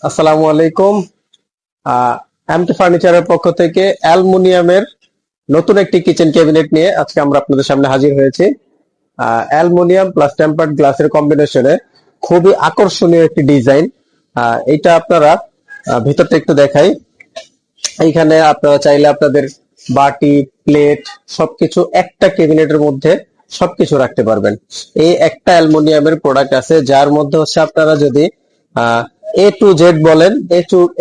আসসালামু আলাইকুম। এমটি ফার্নিচারের পক্ষ থেকে অ্যালুমিনিয়ামের নতুন একটি কিচেন ক্যাবিনেট নিয়ে আজকে আমরা আপনাদের সামনে হাজির হয়েছি। অ্যালুমিনিয়াম প্লাস টেম্পারড গ্লাসের কম্বিনেশনে খুবই আকর্ষণীয় একটি ডিজাইন। এটা আপনারা ভিতরটা একটু দেখাই। এইখানে আপনারা চাইলে আপনাদের বাটি, প্লেট সবকিছু একটা ক্যাবিনেটের মধ্যে সবকিছু রাখতে পারবেন। এই একটা অ্যালুমিনিয়ামের প্রোডাক্ট আছে যার মধ্যে হচ্ছে আপনারা যদি এ টু জেড বলেন,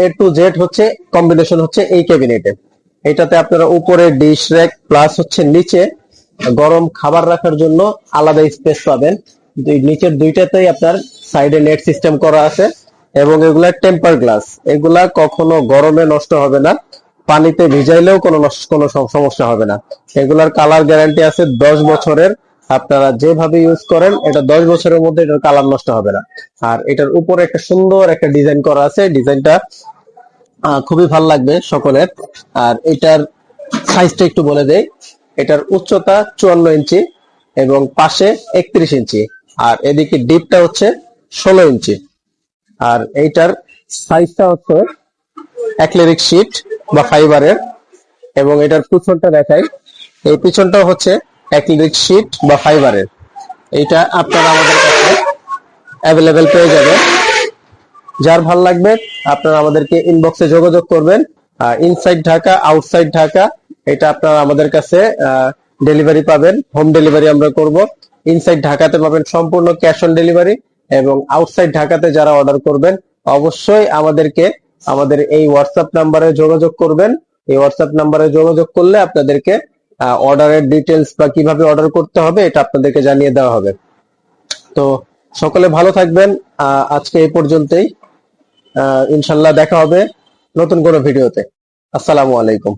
এ টু জেড হচ্ছে কম্বিনেশন হচ্ছে এই ক্যাবিনেটে। এটাতে আপনারা উপরে ডিশ র্যাক প্লাস হচ্ছে নিচে গরম খাবার রাখার জন্য আলাদা স্পেস পাবেন। নিচের দুইটাতেই আপনার সাইডে নেট সিস্টেম করা আছে এবং এগুলা টেম্পার গ্লাস। এগুলা কখনো গরমে নষ্ট হবে না, পানিতে ভিজাইলেও কোনো সমস্যা হবে না। এগুলার কালার গ্যারান্টি আছে 10 বছরের। আপনারা যেভাবে ইউজ করেন এটা 10 বছরের মধ্যে এটার কালার নষ্ট হবে না। আর এটার উপরে একটা সুন্দর একটা ডিজাইন করা আছে, ডিজাইনটা খুবই ভালো লাগবে সকলের। আর এটার সাইজটা একটু বলে দেই। এটার উচ্চতা 54 ইঞ্চি এবং পাশে 31 ইঞ্চি, আর এদিকে ডিপটা হচ্ছে 16 ইঞ্চি। আর এইটার সাইজটা হচ্ছে অ্যাক্রিলিক শীট বা ফাইবারের। এবং এটার পিছনটা দেখাই, এই পিছনটাও হচ্ছে অ্যাক্রিলিক শীট বা ফাইবারের। এইটা আপনারা আমাদের কাছে অ্যাভেলেবেল পেয়ে যাবেন। যার ভাল লাগবে আপনারা আমাদেরকে ইনবক্সে যোগাযোগ করবেন। ইনসাইড ঢাকা, আউটসাইড ঢাকা, এটা আপনারা আমাদের কাছে ডেলিভারি পাবেন। হোম ডেলিভারি আমরা করব। ইনসাইড ঢাকাতে পাবেন সম্পূর্ণ ক্যাশ অন ডেলিভারি, এবং আউটসাইড ঢাকাতে যারা অর্ডার করবেন অবশ্যই আমাদেরকে আমাদের এই হোয়াটসঅ্যাপ নাম্বারে যোগাযোগ করবেন। এই হোয়াটসঅ্যাপ নাম্বারে যোগাযোগ করলে আপনাদেরকে অর্ডারের ডিটেলস বা কিভাবে অর্ডার করতে হবে এটা আপনাদেরকে জানিয়ে দেওয়া হবে। তো সকলে ভালো থাকবেন। আজকে এই পর্যন্তই। ইনশাল্লাহ দেখা হবে নতুন কোনো ভিডিওতে। আসসালামু আলাইকুম।